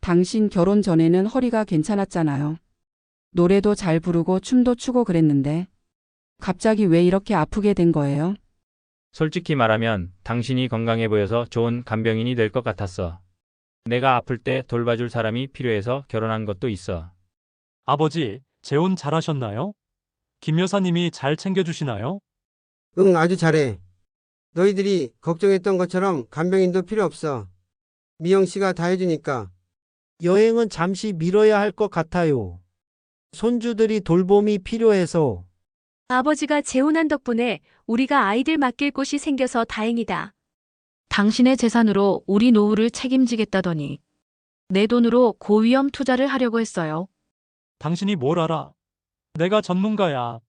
당신 결혼 전에는 허리가 괜찮았잖아요. 노래도 잘 부르고 춤도 추고 그랬는데 갑자기 왜 이렇게 아프게 된 거예요? 솔직히 말하면 당신이 건강해 보여서 좋은 간병인이 될 것 같았어. 내가 아플 때 돌봐줄 사람이 필요해서 결혼한 것도 있어. 아버지, 재혼 잘하셨나요? 김 여사님이 잘 챙겨주시나요? 응, 아주 잘해. 너희들이 걱정했던 것처럼 간병인도 필요 없어. 미영 씨가 다 해주니까. 여행은 잠시 미뤄야 할 것 같아요. 손주들이 돌봄이 필요해서. 아버지가 재혼한 덕분에 우리가 아이들 맡길 곳이 생겨서 다행이다. 당신의 재산으로 우리 노후를 책임지겠다더니 내 돈으로 고위험 투자를 하려고 했어요. 당신이 뭘 알아? 내가 전문가야.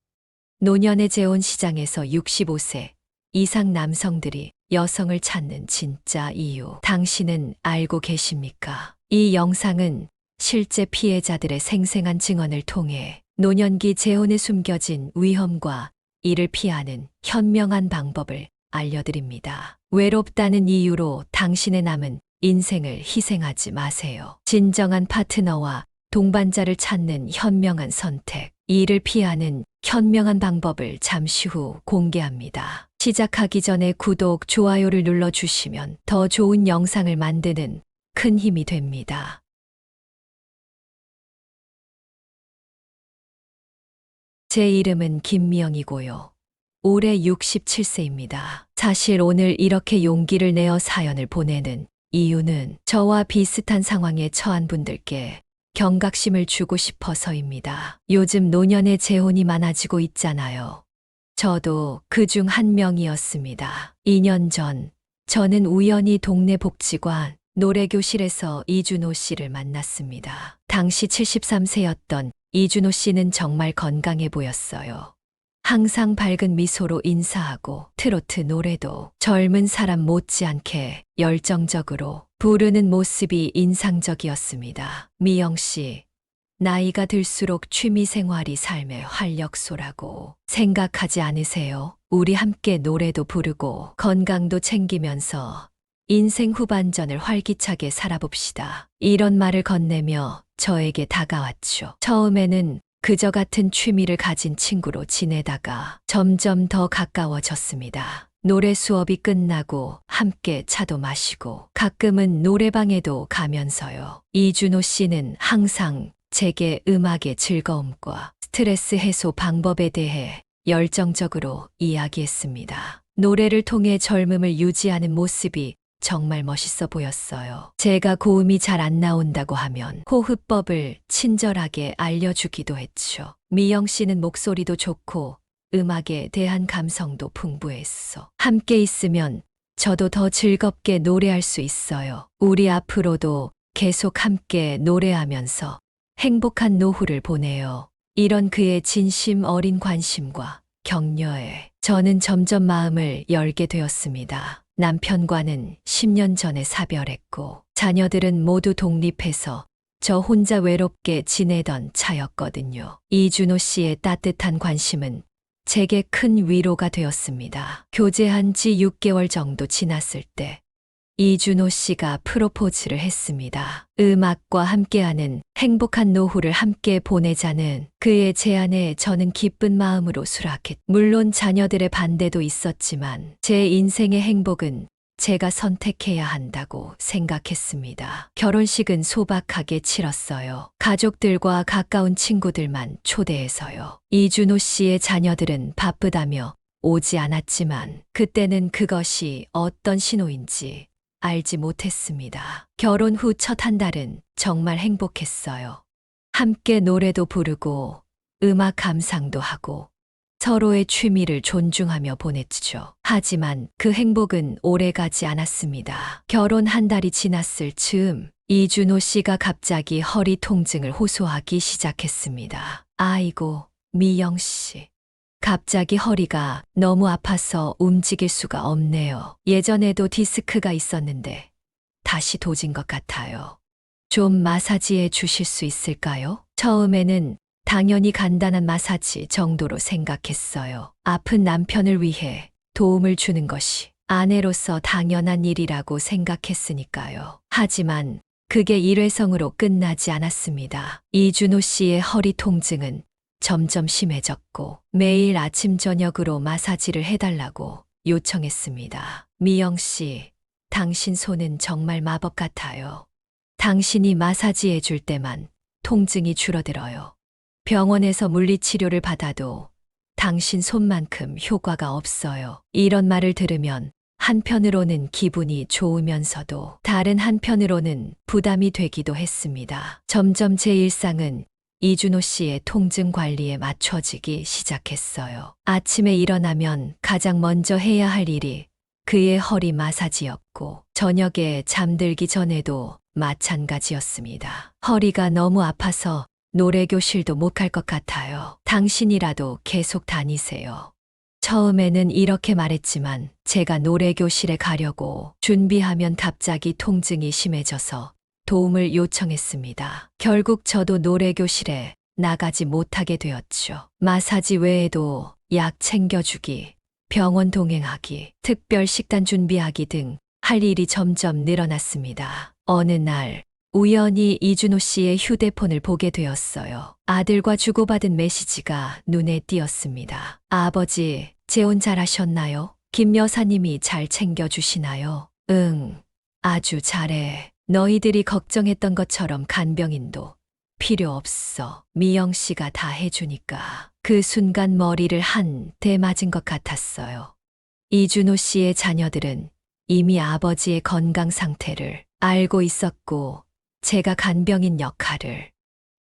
노년의 재혼 시장에서 65세 이상 남성들이 여성을 찾는 진짜 이유. 당신은 알고 계십니까? 이 영상은 실제 피해자들의 생생한 증언을 통해 노년기 재혼에 숨겨진 위험과 이를 피하는 현명한 방법을 알려드립니다. 외롭다는 이유로 당신의 남은 인생을 희생하지 마세요. 진정한 파트너와 동반자를 찾는 현명한 선택, 이를 피하는 현명한 방법을 잠시 후 공개합니다. 시작하기 전에 구독, 좋아요를 눌러주시면 더 좋은 영상을 만드는 큰 힘이 됩니다. 제 이름은 김미영이고요. 올해 67세입니다. 사실 오늘 이렇게 용기를 내어 사연을 보내는 이유는 저와 비슷한 상황에 처한 분들께 경각심을 주고 싶어서입니다. 요즘 노년의 재혼이 많아지고 있잖아요. 저도 그중 한 명이었습니다. 2년 전 저는 우연히 동네 복지관 노래교실에서 이준호 씨를 만났습니다. 당시 73세였던 이준호 씨는 정말 건강해 보였어요. 항상 밝은 미소로 인사하고 트로트 노래도 젊은 사람 못지않게 열정적으로 부르는 모습이 인상적이었습니다. 미영 씨, 나이가 들수록 취미 생활이 삶의 활력소라고 생각하지 않으세요? 우리 함께 노래도 부르고 건강도 챙기면서 인생 후반전을 활기차게 살아봅시다. 이런 말을 건네며 저에게 다가왔죠. 처음에는 그저 같은 취미를 가진 친구로 지내다가 점점 더 가까워졌습니다. 노래 수업이 끝나고 함께 차도 마시고 가끔은 노래방에도 가면서요. 이준호 씨는 항상 제게 음악의 즐거움과 스트레스 해소 방법에 대해 열정적으로 이야기했습니다. 노래를 통해 젊음을 유지하는 모습이 정말 멋있어 보였어요. 제가 고음이 잘 안 나온다고 하면 호흡법을 친절하게 알려주기도 했죠. 미영 씨는 목소리도 좋고 음악에 대한 감성도 풍부했어. 함께 있으면 저도 더 즐겁게 노래할 수 있어요. 우리 앞으로도 계속 함께 노래하면서 행복한 노후를 보내요. 이런 그의 진심 어린 관심과 격려에 저는 점점 마음을 열게 되었습니다. 남편과는 10년 전에 사별했고 자녀들은 모두 독립해서 저 혼자 외롭게 지내던 차였거든요. 이준호 씨의 따뜻한 관심은 제게 큰 위로가 되었습니다. 교제한 지 6개월 정도 지났을 때 이준호 씨가 프로포즈를 했습니다. 음악과 함께하는 행복한 노후를 함께 보내자는 그의 제안에 저는 기쁜 마음으로 수락했. 물론 자녀들의 반대도 있었지만 제 인생의 행복은 제가 선택해야 한다고 생각했습니다. 결혼식은 소박하게 치렀어요. 가족들과 가까운 친구들만 초대해서요. 이준호 씨의 자녀들은 바쁘다며 오지 않았지만 그때는 그것이 어떤 신호인지 알지 못했습니다. 결혼 후 첫 한 달은 정말 행복했어요. 함께 노래도 부르고 음악 감상도 하고 서로의 취미를 존중하며 보냈죠. 하지만 그 행복은 오래가지 않았습니다. 결혼 한 달이 지났을 즈음 이준호 씨가 갑자기 허리 통증을 호소하기 시작했습니다. 아이고, 미영 씨. 갑자기 허리가 너무 아파서 움직일 수가 없네요. 예전에도 디스크가 있었는데 다시 도진 것 같아요. 좀 마사지해 주실 수 있을까요? 처음에는 당연히 간단한 마사지 정도로 생각했어요. 아픈 남편을 위해 도움을 주는 것이 아내로서 당연한 일이라고 생각했으니까요. 하지만 그게 일회성으로 끝나지 않았습니다. 이준호 씨의 허리 통증은 점점 심해졌고 매일 아침 저녁으로 마사지를 해달라고 요청했습니다. 미영 씨, 당신 손은 정말 마법 같아요. 당신이 마사지해 줄 때만 통증이 줄어들어요. 병원에서 물리치료를 받아도 당신 손만큼 효과가 없어요. 이런 말을 들으면 한편으로는 기분이 좋으면서도 다른 한편으로는 부담이 되기도 했습니다. 점점 제 일상은 이준호 씨의 통증 관리에 맞춰지기 시작했어요. 아침에 일어나면 가장 먼저 해야 할 일이 그의 허리 마사지였고 저녁에 잠들기 전에도 마찬가지였습니다. 허리가 너무 아파서 노래교실도 못 갈 것 같아요. 당신이라도 계속 다니세요. 처음에는 이렇게 말했지만 제가 노래교실에 가려고 준비하면 갑자기 통증이 심해져서 도움을 요청했습니다. 결국 저도 노래교실에 나가지 못하게 되었죠. 마사지 외에도 약 챙겨주기, 병원 동행하기, 특별 식단 준비하기 등 할 일이 점점 늘어났습니다. 어느 날 우연히 이준호 씨의 휴대폰을 보게 되었어요. 아들과 주고받은 메시지가 눈에 띄었습니다. 아버지, 재혼 잘하셨나요? 김 여사님이 잘 챙겨주시나요? 응, 아주 잘해. 너희들이 걱정했던 것처럼 간병인도 필요 없어. 미영 씨가 다 해주니까. 그 순간 머리를 한 대 맞은 것 같았어요. 이준호 씨의 자녀들은 이미 아버지의 건강 상태를 알고 있었고 제가 간병인 역할을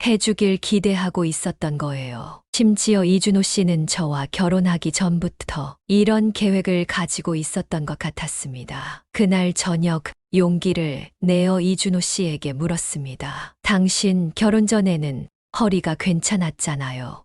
해주길 기대하고 있었던 거예요. 심지어 이준호 씨는 저와 결혼하기 전부터 이런 계획을 가지고 있었던 것 같았습니다. 그날 저녁 용기를 내어 이준호 씨에게 물었습니다. 당신 결혼 전에는 허리가 괜찮았잖아요.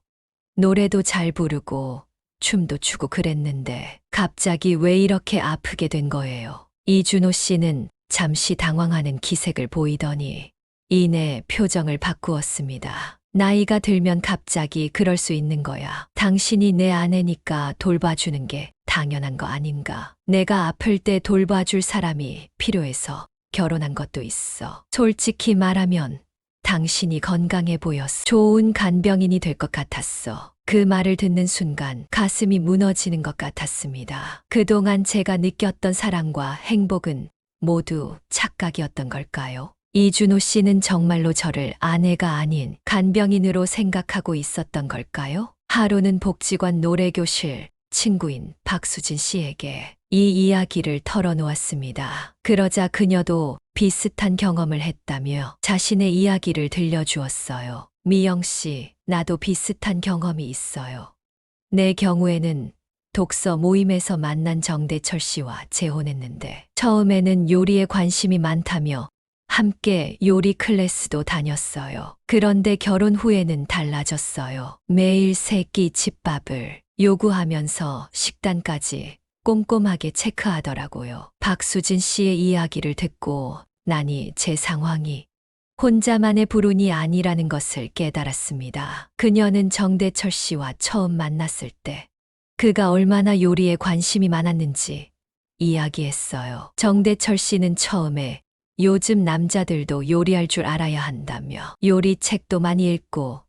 노래도 잘 부르고 춤도 추고 그랬는데 갑자기 왜 이렇게 아프게 된 거예요? 이준호 씨는 잠시 당황하는 기색을 보이더니 이내 표정을 바꾸었습니다. 나이가 들면 갑자기 그럴 수 있는 거야. 당신이 내 아내니까 돌봐주는 게 당연한 거 아닌가. 내가 아플 때 돌봐줄 사람이 필요해서 결혼한 것도 있어. 솔직히 말하면 당신이 건강해 보였어. 좋은 간병인이 될 것 같았어. 그 말을 듣는 순간 가슴이 무너지는 것 같았습니다. 그동안 제가 느꼈던 사랑과 행복은 모두 착각이었던 걸까요? 이준호 씨는 정말로 저를 아내가 아닌 간병인으로 생각하고 있었던 걸까요? 하루는 복지관 노래교실 친구인 박수진 씨에게 이 이야기를 털어놓았습니다. 그러자 그녀도 비슷한 경험을 했다며 자신의 이야기를 들려주었어요. 미영 씨, 나도 비슷한 경험이 있어요. 내 경우에는 독서 모임에서 만난 정대철 씨와 재혼했는데 처음에는 요리에 관심이 많다며 함께 요리 클래스도 다녔어요. 그런데 결혼 후에는 달라졌어요. 매일 세 끼 집밥을 요구하면서 식단까지 꼼꼼하게 체크하더라고요. 박수진 씨의 이야기를 듣고 나니 제 상황이 혼자만의 불운이 아니라는 것을 깨달았습니다. 그녀는 정대철 씨와 처음 만났을 때 그가 얼마나 요리에 관심이 많았는지 이야기했어요. 정대철 씨는 처음에 요즘 남자들도 요리할 줄 알아야 한다며 요리 책도 많이 읽고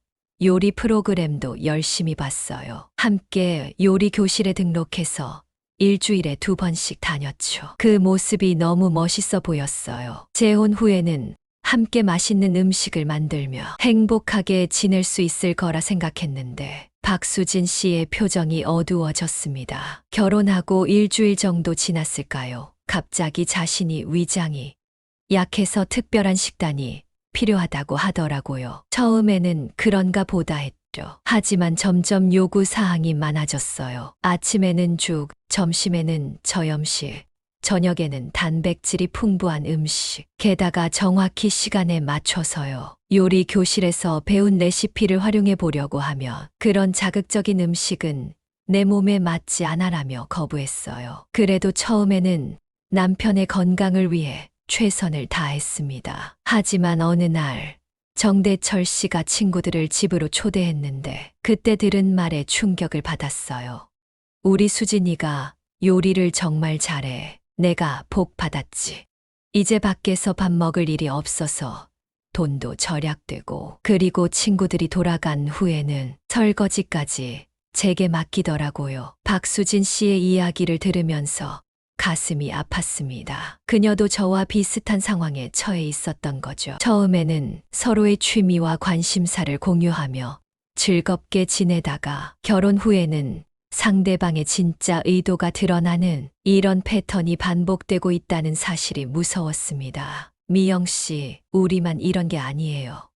요리 프로그램도 열심히 봤어요. 함께 요리 교실에 등록해서 일주일에 2번씩 다녔죠. 그 모습이 너무 멋있어 보였어요. 재혼 후에는 함께 맛있는 음식을 만들며 행복하게 지낼 수 있을 거라 생각했는데 박수진 씨의 표정이 어두워졌습니다. 결혼하고 일주일 정도 지났을까요? 갑자기 자신이 위장이 약해서 특별한 식단이 필요하다고 하더라고요. 처음에는 그런가 보다 했죠. 하지만 점점 요구 사항이 많아졌어요. 아침에는 죽, 점심에는 저염식, 저녁에는 단백질이 풍부한 음식, 게다가 정확히 시간에 맞춰서요. 요리 교실에서 배운 레시피를 활용해 보려고 하며 그런 자극적인 음식은 내 몸에 맞지 않아라며 거부했어요. 그래도 처음에는 남편의 건강을 위해 최선을 다했습니다. 하지만 어느 날 정대철 씨가 친구들을 집으로 초대했는데 그때 들은 말에 충격을 받았어요. 우리 수진이가 요리를 정말 잘해. 내가 복 받았지. 이제 밖에서 밥 먹을 일이 없어서 돈도 절약되고 그리고 친구들이 돌아간 후에는 설거지까지 제게 맡기더라고요. 박수진 씨의 이야기를 들으면서 가슴이 아팠습니다. 그녀도 저와 비슷한 상황에 처해 있었던 거죠. 처음에는 서로의 취미와 관심사를 공유하며 즐겁게 지내다가 결혼 후에는 상대방의 진짜 의도가 드러나는 이런 패턴이 반복되고 있다는 사실이 무서웠습니다. 미영 씨, 우리만 이런 게 아니에요.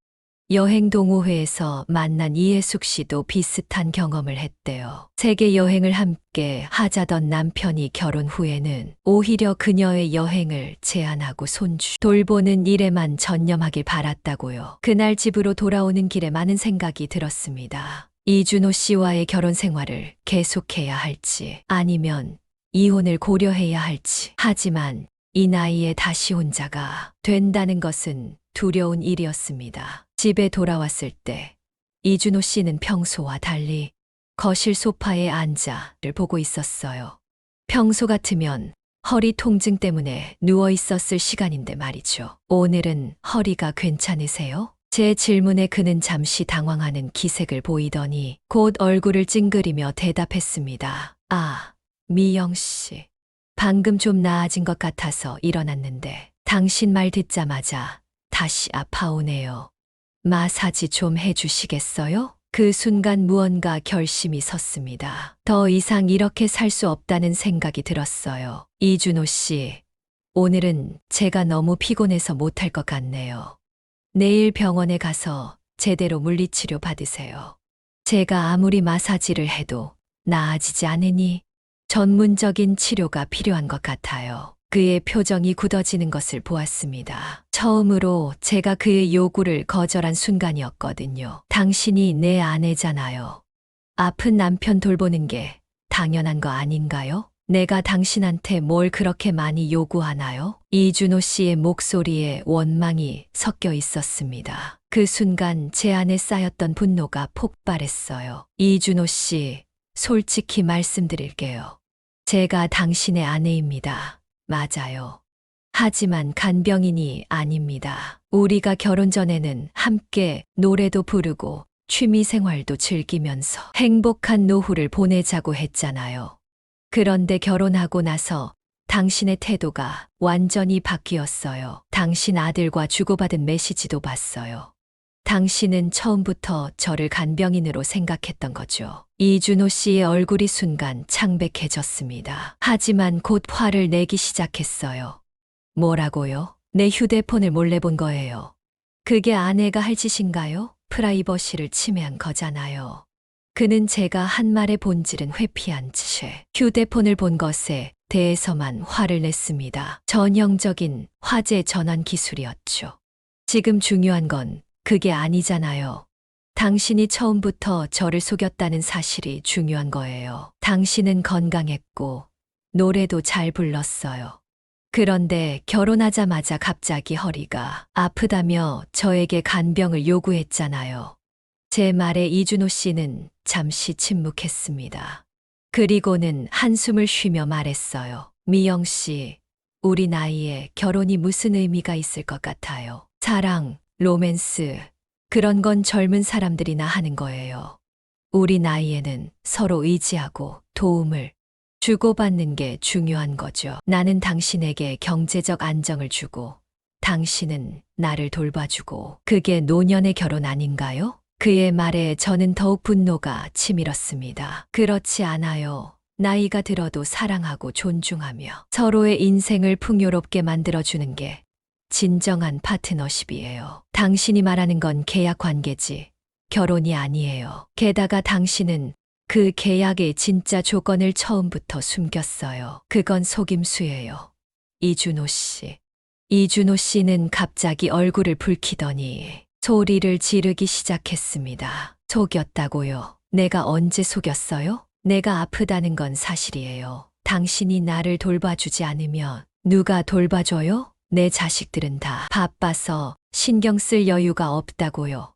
여행 동호회에서 만난 이혜숙 씨도 비슷한 경험을 했대요. 세계 여행을 함께 하자던 남편이 결혼 후에는 오히려 그녀의 여행을 제한하고 손주 돌보는 일에만 전념하길 바랐다고요. 그날 집으로 돌아오는 길에 많은 생각이 들었습니다. 이준호 씨와의 결혼 생활을 계속해야 할지 아니면 이혼을 고려해야 할지. 하지만 이 나이에 다시 혼자가 된다는 것은 두려운 일이었습니다. 집에 돌아왔을 때 이준호 씨는 평소와 달리 거실 소파에 앉아를 보고 있었어요. 평소 같으면 허리 통증 때문에 누워 있었을 시간인데 말이죠. 오늘은 허리가 괜찮으세요? 제 질문에 그는 잠시 당황하는 기색을 보이더니 곧 얼굴을 찡그리며 대답했습니다. 아, 미영 씨. 방금 좀 나아진 것 같아서 일어났는데 당신 말 듣자마자 다시 아파오네요. 마사지 좀 해주시겠어요? 그 순간 무언가 결심이 섰습니다. 더 이상 이렇게 살 수 없다는 생각이 들었어요. 이준호 씨, 오늘은 제가 너무 피곤해서 못할 것 같네요. 내일 병원에 가서 제대로 물리치료 받으세요. 제가 아무리 마사지를 해도 나아지지 않으니 전문적인 치료가 필요한 것 같아요. 그의 표정이 굳어지는 것을 보았습니다. 처음으로 제가 그의 요구를 거절한 순간이었거든요. 당신이 내 아내잖아요. 아픈 남편 돌보는 게 당연한 거 아닌가요? 내가 당신한테 뭘 그렇게 많이 요구하나요? 이준호 씨의 목소리에 원망이 섞여 있었습니다. 그 순간 제 안에 쌓였던 분노가 폭발했어요. 이준호 씨, 솔직히 말씀드릴게요. 제가 당신의 아내입니다. 맞아요. 하지만 간병인이 아닙니다. 우리가 결혼 전에는 함께 노래도 부르고 취미 생활도 즐기면서 행복한 노후를 보내자고 했잖아요. 그런데 결혼하고 나서 당신의 태도가 완전히 바뀌었어요. 당신 아들과 주고받은 메시지도 봤어요. 당신은 처음부터 저를 간병인으로 생각했던 거죠. 이준호 씨의 얼굴이 순간 창백해졌습니다. 하지만 곧 화를 내기 시작했어요. 뭐라고요? 내 휴대폰을 몰래 본 거예요. 그게 아내가 할 짓인가요? 프라이버시를 침해한 거잖아요. 그는 제가 한 말의 본질은 회피한 짓에 휴대폰을 본 것에 대해서만 화를 냈습니다. 전형적인 화재 전환 기술이었죠. 지금 중요한 건 그게 아니잖아요. 당신이 처음부터 저를 속였다는 사실이 중요한 거예요. 당신은 건강했고 노래도 잘 불렀어요. 그런데 결혼하자마자 갑자기 허리가 아프다며 저에게 간병을 요구했잖아요. 제 말에 이준호 씨는 잠시 침묵했습니다. 그리고는 한숨을 쉬며 말했어요. 미영 씨, 우리 나이에 결혼이 무슨 의미가 있을 것 같아요. 사랑, 로맨스, 그런 건 젊은 사람들이나 하는 거예요. 우리 나이에는 서로 의지하고 도움을 주고받는 게 중요한 거죠. 나는 당신에게 경제적 안정을 주고 당신은 나를 돌봐주고 그게 노년의 결혼 아닌가요? 그의 말에 저는 더욱 분노가 치밀었습니다. 그렇지 않아요. 나이가 들어도 사랑하고 존중하며 서로의 인생을 풍요롭게 만들어주는 게 진정한 파트너십이에요. 당신이 말하는 건 계약 관계지 결혼이 아니에요. 게다가 당신은 그 계약의 진짜 조건을 처음부터 숨겼어요. 그건 속임수예요. 이준호 씨. 이준호 씨는 갑자기 얼굴을 붉히더니 소리를 지르기 시작했습니다. 속였다고요? 내가 언제 속였어요? 내가 아프다는 건 사실이에요. 당신이 나를 돌봐주지 않으면 누가 돌봐줘요? 내 자식들은 다 바빠서 신경 쓸 여유가 없다고요.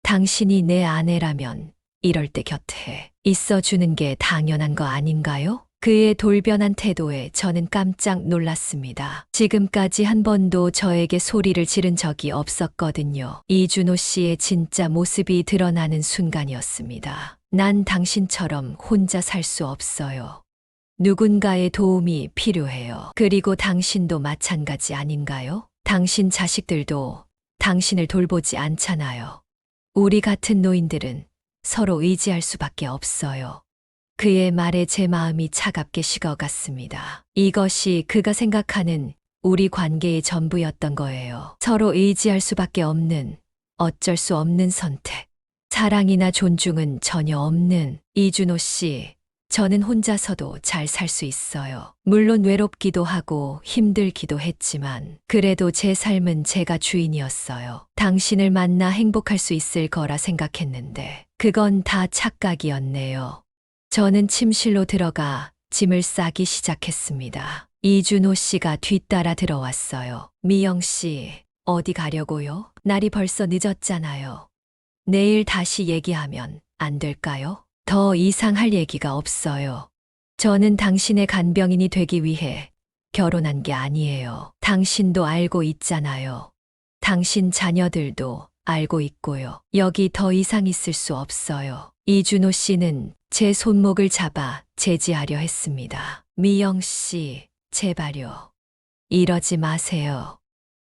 당신이 내 아내라면 이럴 때 곁에 있어주는 게 당연한 거 아닌가요? 그의 돌변한 태도에 저는 깜짝 놀랐습니다. 지금까지 한 번도 저에게 소리를 지른 적이 없었거든요. 이준호 씨의 진짜 모습이 드러나는 순간이었습니다. 난 당신처럼 혼자 살 수 없어요. 누군가의 도움이 필요해요. 그리고 당신도 마찬가지 아닌가요? 당신 자식들도 당신을 돌보지 않잖아요. 우리 같은 노인들은 서로 의지할 수밖에 없어요. 그의 말에 제 마음이 차갑게 식어갔습니다. 이것이 그가 생각하는 우리 관계의 전부였던 거예요. 서로 의지할 수밖에 없는, 어쩔 수 없는 선택. 사랑이나 존중은 전혀 없는. 이준호 씨, 저는 혼자서도 잘 살 수 있어요. 물론 외롭기도 하고 힘들기도 했지만 그래도 제 삶은 제가 주인이었어요. 당신을 만나 행복할 수 있을 거라 생각했는데 그건 다 착각이었네요. 저는 침실로 들어가 짐을 싸기 시작했습니다. 이준호 씨가 뒤따라 들어왔어요. 미영 씨, 어디 가려고요? 날이 벌써 늦었잖아요. 내일 다시 얘기하면 안 될까요? 더 이상 할 얘기가 없어요. 저는 당신의 간병인이 되기 위해 결혼한 게 아니에요. 당신도 알고 있잖아요. 당신 자녀들도 알고 있고요. 여기 더 이상 있을 수 없어요. 이준호 씨는 제 손목을 잡아 제지하려 했습니다. 미영 씨, 제발요. 이러지 마세요.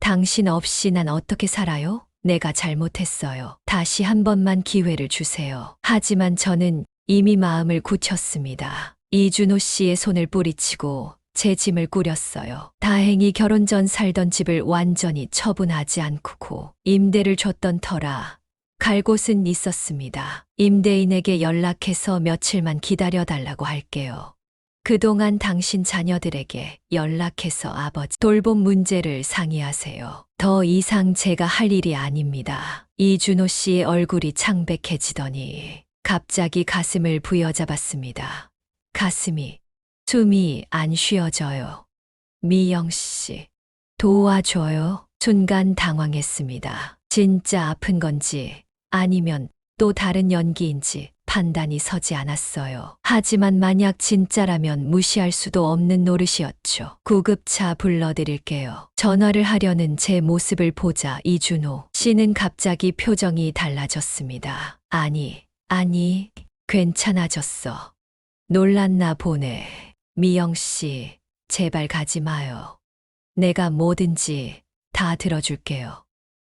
당신 없이 난 어떻게 살아요? 내가 잘못했어요. 다시 한 번만 기회를 주세요. 하지만 저는 이미 마음을 굳혔습니다. 이준호 씨의 손을 뿌리치고 제 짐을 꾸렸어요. 다행히 결혼 전 살던 집을 완전히 처분하지 않고 임대를 줬던 터라 갈 곳은 있었습니다. 임대인에게 연락해서 며칠만 기다려달라고 할게요. 그동안 당신 자녀들에게 연락해서 아버지 돌봄 문제를 상의하세요. 더 이상 제가 할 일이 아닙니다. 이준호 씨의 얼굴이 창백해지더니 갑자기 가슴을 부여잡았습니다. 가슴이, 숨이 안 쉬어져요. 미영 씨, 도와줘요. 순간 당황했습니다. 진짜 아픈 건지 아니면 또 다른 연기인지 판단이 서지 않았어요. 하지만 만약 진짜라면 무시할 수도 없는 노릇이었죠. 구급차 불러드릴게요. 전화를 하려는 제 모습을 보자 이준호 씨는 갑자기 표정이 달라졌습니다. 아니, 괜찮아졌어. 놀랐나 보네. 미영 씨, 제발 가지 마요. 내가 뭐든지 다 들어줄게요.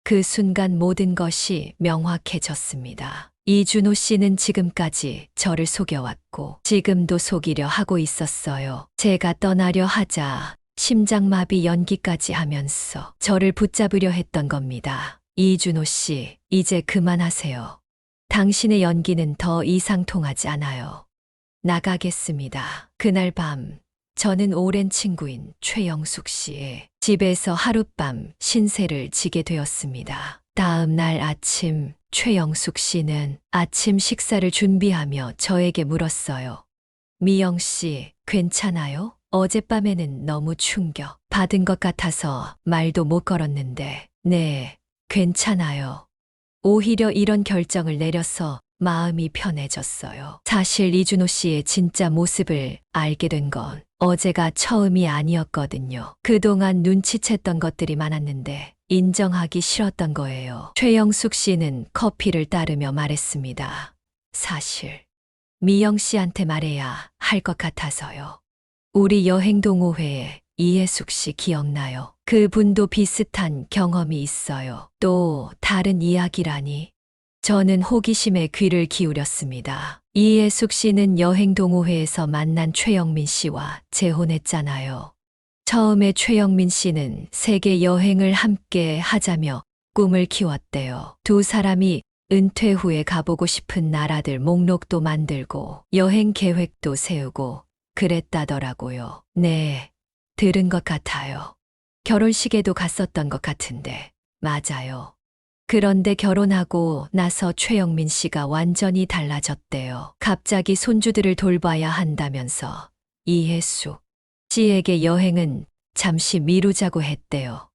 그 순간 모든 것이 명확해졌습니다. 이준호 씨는 지금까지 저를 속여왔고 지금도 속이려 하고 있었어요. 제가 떠나려 하자 심장마비 연기까지 하면서 저를 붙잡으려 했던 겁니다. 이준호 씨, 이제 그만하세요. 당신의 연기는 더 이상 통하지 않아요. 나가겠습니다. 그날 밤 저는 오랜 친구인 최영숙 씨의 집에서 하룻밤 신세를 지게 되었습니다. 다음 날 아침 최영숙 씨는 아침 식사를 준비하며 저에게 물었어요. 미영 씨, 괜찮아요? 어젯밤에는 너무 충격 받은 것 같아서 말도 못 걸었는데, 네, 괜찮아요. 오히려 이런 결정을 내려서 마음이 편해졌어요. 사실 이준호 씨의 진짜 모습을 알게 된 건 어제가 처음이 아니었거든요. 그동안 눈치챘던 것들이 많았는데 인정하기 싫었던 거예요. 최영숙 씨는 커피를 따르며 말했습니다. 사실 미영 씨한테 말해야 할 것 같아서요. 우리 여행 동호회에 이혜숙 씨 기억나요? 그분도 비슷한 경험이 있어요. 또 다른 이야기라니? 저는 호기심에 귀를 기울였습니다. 이혜숙 씨는 여행 동호회에서 만난 최영민 씨와 재혼했잖아요. 처음에 최영민 씨는 세계 여행을 함께 하자며 꿈을 키웠대요. 두 사람이 은퇴 후에 가보고 싶은 나라들 목록도 만들고 여행 계획도 세우고 그랬다더라고요. 네, 들은 것 같아요. 결혼식에도 갔었던 것 같은데, 맞아요. 그런데 결혼하고 나서 최영민 씨가 완전히 달라졌대요. 갑자기 손주들을 돌봐야 한다면서 이혜숙 씨에게 여행은 잠시 미루자고 했대요.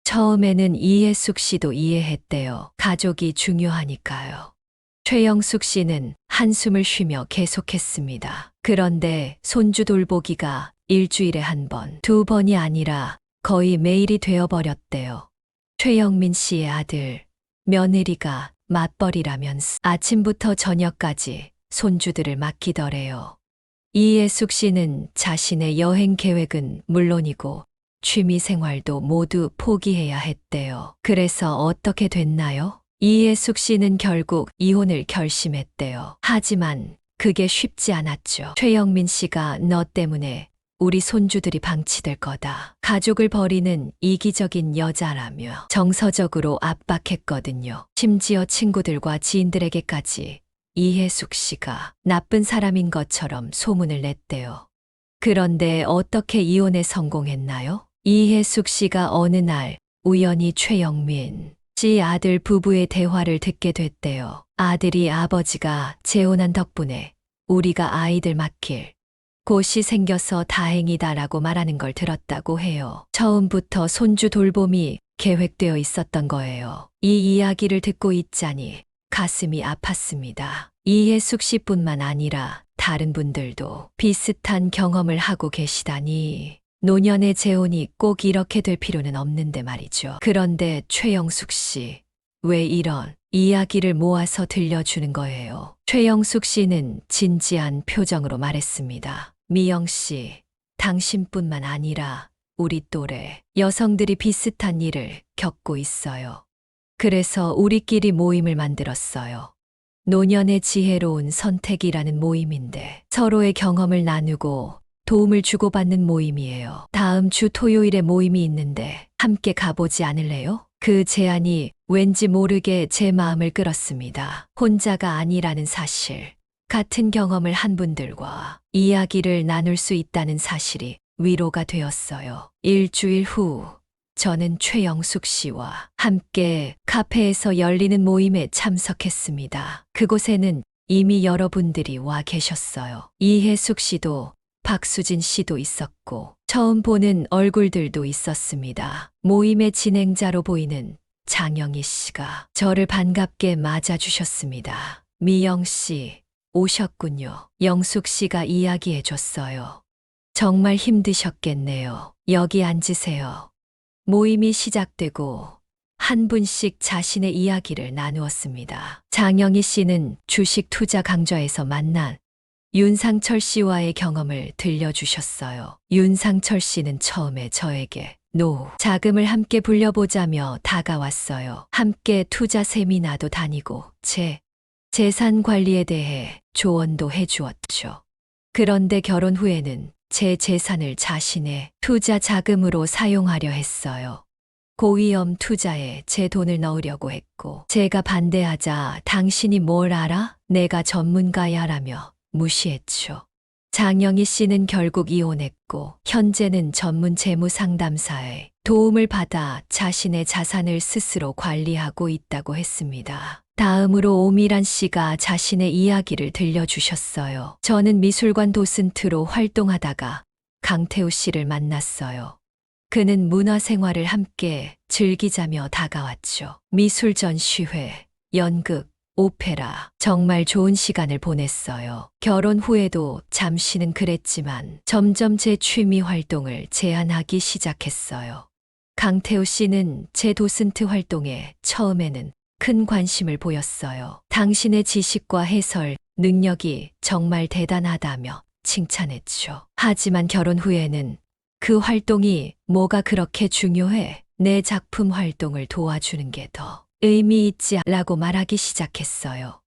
처음에는 이혜숙 씨도 이해했대요. 가족이 중요하니까요. 최영숙 씨는 한숨을 쉬며 계속했습니다. 그런데 손주 돌보기가 일주일에 한 번, 두 번이 아니라 거의 매일이 되어버렸대요. 최영민 씨의 아들, 며느리가 맞벌이라면서 아침부터 저녁까지 손주들을 맡기더래요. 이예숙 씨는 자신의 여행 계획은 물론이고 취미 생활도 모두 포기해야 했대요. 그래서 어떻게 됐나요? 이예숙 씨는 결국 이혼을 결심했대요. 하지만 그게 쉽지 않았죠. 최영민 씨가 너 때문에 우리 손주들이 방치될 거다. 가족을 버리는 이기적인 여자라며 정서적으로 압박했거든요. 심지어 친구들과 지인들에게까지 이혜숙 씨가 나쁜 사람인 것처럼 소문을 냈대요. 그런데 어떻게 이혼에 성공했나요? 이혜숙 씨가 어느 날 우연히 최영민 씨 아들 부부의 대화를 듣게 됐대요. 아들이 아버지가 재혼한 덕분에 우리가 아이들 맡길 곳이 생겨서 다행이다라고 말하는 걸 들었다고 해요. 처음부터 손주 돌봄이 계획되어 있었던 거예요. 이 이야기를 듣고 있자니 가슴이 아팠습니다. 이혜숙 씨뿐만 아니라 다른 분들도 비슷한 경험을 하고 계시다니. 노년의 재혼이 꼭 이렇게 될 필요는 없는데 말이죠. 그런데 최영숙 씨, 왜 이런 이야기를 모아서 들려주는 거예요? 최영숙 씨는 진지한 표정으로 말했습니다. 미영 씨, 당신뿐만 아니라 우리 또래 여성들이 비슷한 일을 겪고 있어요. 그래서 우리끼리 모임을 만들었어요. 노년의 지혜로운 선택이라는 모임인데 서로의 경험을 나누고 도움을 주고받는 모임이에요. 다음 주 토요일에 모임이 있는데 함께 가보지 않을래요? 그 제안이 왠지 모르게 제 마음을 끌었습니다. 혼자가 아니라는 사실, 같은 경험을 한 분들과 이야기를 나눌 수 있다는 사실이 위로가 되었어요. 일주일 후 저는 최영숙 씨와 함께 카페에서 열리는 모임에 참석했습니다. 그곳에는 이미 여러분들이 와 계셨어요. 이혜숙 씨도 박수진 씨도 있었고 처음 보는 얼굴들도 있었습니다. 모임의 진행자로 보이는 장영희 씨가 저를 반갑게 맞아주셨습니다. 미영 씨, 오셨군요. 영숙 씨가 이야기해 줬어요. 정말 힘드셨겠네요. 여기 앉으세요. 모임이 시작되고 한 분씩 자신의 이야기를 나누었습니다. 장영희 씨는 주식 투자 강좌에서 만난 윤상철 씨와의 경험을 들려주셨어요. 윤상철 씨는 처음에 저에게 자금을 함께 불려보자며 다가왔어요. 함께 투자 세미나도 다니고 제 재산 관리에 대해 조언도 해주었죠. 그런데 결혼 후에는 제 재산을 자신의 투자 자금으로 사용하려 했어요. 고위험 투자에 제 돈을 넣으려고 했고 제가 반대하자 당신이 뭘 알아? 내가 전문가야라며 무시했죠. 장영희 씨는 결국 이혼했고 현재는 전문 재무 상담사의 도움을 받아 자신의 자산을 스스로 관리하고 있다고 했습니다. 다음으로 오미란 씨가 자신의 이야기를 들려주셨어요. 저는 미술관 도슨트로 활동하다가 강태우 씨를 만났어요. 그는 문화생활을 함께 즐기자며 다가왔죠. 미술 전시회, 연극, 오페라, 정말 좋은 시간을 보냈어요. 결혼 후에도 잠시는 그랬지만 점점 제 취미 활동을 제한하기 시작했어요. 강태우 씨는 제 도슨트 활동에 처음에는 큰 관심을 보였어요. 당신의 지식과 해설 능력이 정말 대단하다며 칭찬했죠. 하지만 결혼 후에는 그 활동이 뭐가 그렇게 중요해? 내 작품 활동을 도와주는 게 더 의미 있지라고 말하기 시작했어요.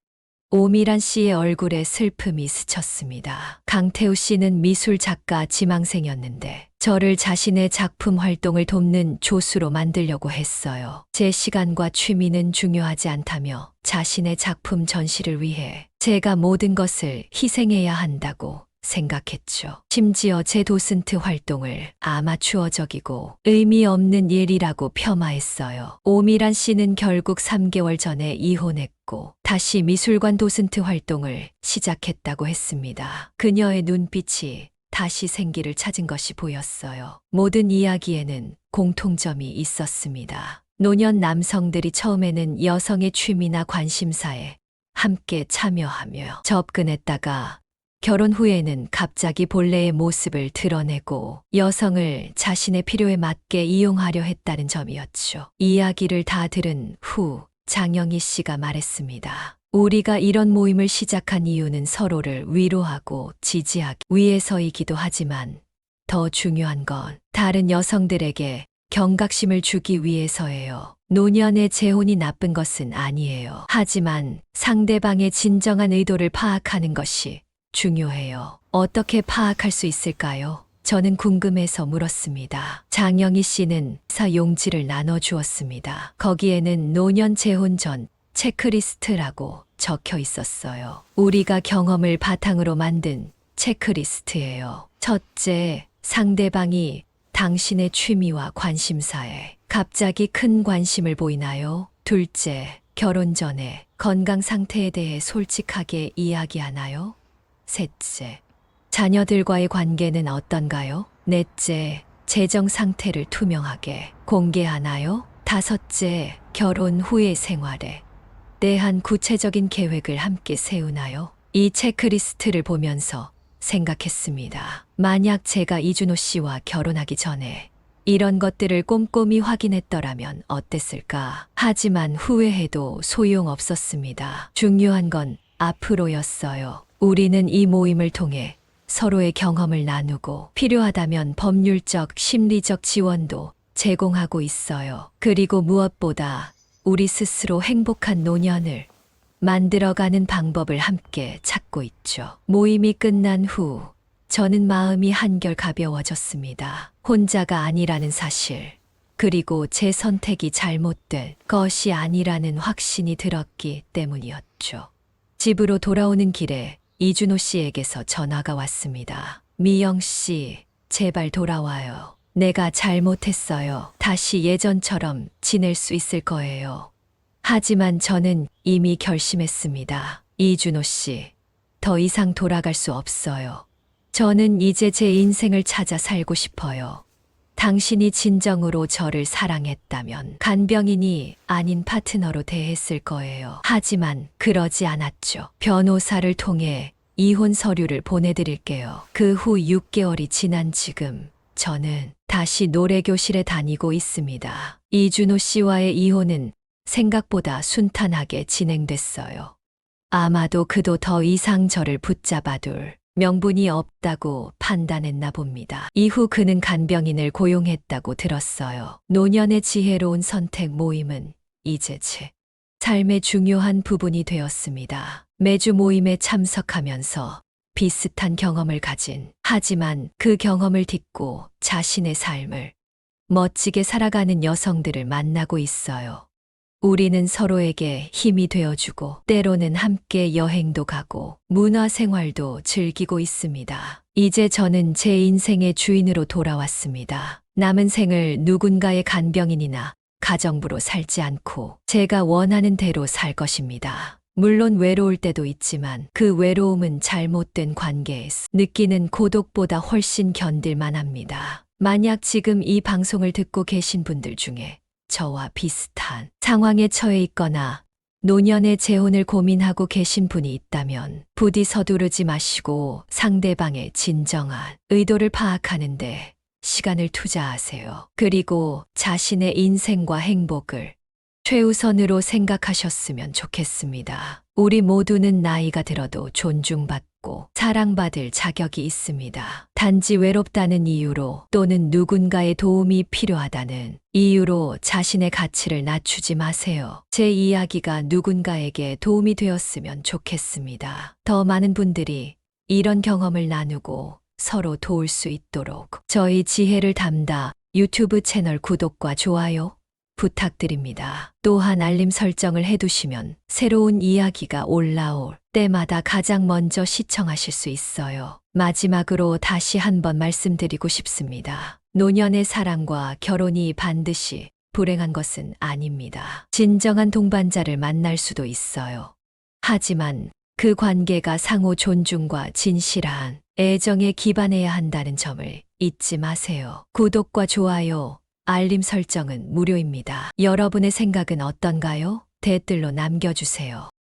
오미란 씨의 얼굴에 슬픔이 스쳤습니다. 강태우 씨는 미술 작가 지망생이었는데 저를 자신의 작품 활동을 돕는 조수로 만들려고 했어요. 제 시간과 취미는 중요하지 않다며 자신의 작품 전시를 위해 제가 모든 것을 희생해야 한다고 생각했죠. 심지어 제 도슨트 활동을 아마추어적이고 의미 없는 일이라고 폄하했어요. 오미란 씨는 결국 3개월 전에 이혼했고 다시 미술관 도슨트 활동을 시작했다고 했습니다. 그녀의 눈빛이 다시 생기를 찾은 것이 보였어요. 모든 이야기에는 공통점이 있었습니다. 노년 남성들이 처음에는 여성의 취미나 관심사에 함께 참여하며 접근했다가 결혼 후에는 갑자기 본래의 모습을 드러내고 여성을 자신의 필요에 맞게 이용하려 했다는 점이었죠. 이야기를 다 들은 후 장영희 씨가 말했습니다. 우리가 이런 모임을 시작한 이유는 서로를 위로하고 지지하기 위해서이기도 하지만 더 중요한 건 다른 여성들에게 경각심을 주기 위해서예요. 노년의 재혼이 나쁜 것은 아니에요. 하지만 상대방의 진정한 의도를 파악하는 것이 중요해요. 어떻게 파악할 수 있을까요? 저는 궁금해서 물었습니다. 장영희 씨는 사용지를 나눠주었습니다. 거기에는 노년 재혼 전 체크리스트라고 적혀 있었어요. 우리가 경험을 바탕으로 만든 체크리스트예요. 첫째, 상대방이 당신의 취미와 관심사에 갑자기 큰 관심을 보이나요? 둘째, 결혼 전에 건강 상태에 대해 솔직하게 이야기하나요? 셋째, 자녀들과의 관계는 어떤가요? 넷째, 재정 상태를 투명하게 공개하나요? 다섯째, 결혼 후의 생활에 대한 구체적인 계획을 함께 세우나요? 이 체크리스트를 보면서 생각했습니다. 만약 제가 이준호 씨와 결혼하기 전에 이런 것들을 꼼꼼히 확인했더라면 어땠을까? 하지만 후회해도 소용없었습니다. 중요한 건 앞으로였어요. 우리는 이 모임을 통해 서로의 경험을 나누고 필요하다면 법률적, 심리적 지원도 제공하고 있어요. 그리고 무엇보다 우리 스스로 행복한 노년을 만들어가는 방법을 함께 찾고 있죠. 모임이 끝난 후 저는 마음이 한결 가벼워졌습니다. 혼자가 아니라는 사실, 그리고 제 선택이 잘못된 것이 아니라는 확신이 들었기 때문이었죠. 집으로 돌아오는 길에 이준호 씨에게서 전화가 왔습니다. 미영 씨, 제발 돌아와요. 내가 잘못했어요. 다시 예전처럼 지낼 수 있을 거예요. 하지만 저는 이미 결심했습니다. 이준호 씨, 더 이상 돌아갈 수 없어요. 저는 이제 제 인생을 찾아 살고 싶어요. 당신이 진정으로 저를 사랑했다면 간병인이 아닌 파트너로 대했을 거예요. 하지만 그러지 않았죠. 변호사를 통해 이혼 서류를 보내드릴게요. 그 후 6개월이 지난 지금 저는 다시 노래교실에 다니고 있습니다. 이준호 씨와의 이혼은 생각보다 순탄하게 진행됐어요. 아마도 그도 더 이상 저를 붙잡아둘 명분이 없다고 판단했나 봅니다. 이후 그는 간병인을 고용했다고 들었어요. 노년의 지혜로운 선택 모임은 이제 제 삶의 중요한 부분이 되었습니다. 매주 모임에 참석하면서 비슷한 경험을 가진, 하지만 그 경험을 딛고 자신의 삶을 멋지게 살아가는 여성들을 만나고 있어요. 우리는 서로에게 힘이 되어주고 때로는 함께 여행도 가고 문화생활도 즐기고 있습니다. 이제 저는 제 인생의 주인으로 돌아왔습니다. 남은 생을 누군가의 간병인이나 가정부로 살지 않고 제가 원하는 대로 살 것입니다. 물론 외로울 때도 있지만 그 외로움은 잘못된 관계에서 느끼는 고독보다 훨씬 견딜만 합니다. 만약 지금 이 방송을 듣고 계신 분들 중에 저와 비슷한 상황에 처해 있거나 노년의 재혼을 고민하고 계신 분이 있다면 부디 서두르지 마시고 상대방의 진정한 의도를 파악하는데 시간을 투자하세요. 그리고 자신의 인생과 행복을 최우선으로 생각하셨으면 좋겠습니다. 우리 모두는 나이가 들어도 존중받고 사랑받을 자격이 있습니다. 단지 외롭다는 이유로 또는 누군가의 도움이 필요하다는 이유로 자신의 가치를 낮추지 마세요. 제 이야기가 누군가에게 도움이 되었으면 좋겠습니다. 더 많은 분들이 이런 경험을 나누고 서로 도울 수 있도록 저희 지혜를 담다 유튜브 채널 구독과 좋아요 부탁드립니다. 또한 알림 설정을 해두시면 새로운 이야기가 올라올 때마다 가장 먼저 시청하실 수 있어요. 마지막으로 다시 한번 말씀드리고 싶습니다. 노년의 사랑과 결혼이 반드시 불행한 것은 아닙니다. 진정한 동반자를 만날 수도 있어요. 하지만 그 관계가 상호 존중과 진실한 애정에 기반해야 한다는 점을 잊지 마세요. 구독과 좋아요, 알림 설정은 무료입니다. 여러분의 생각은 어떤가요? 댓글로 남겨주세요.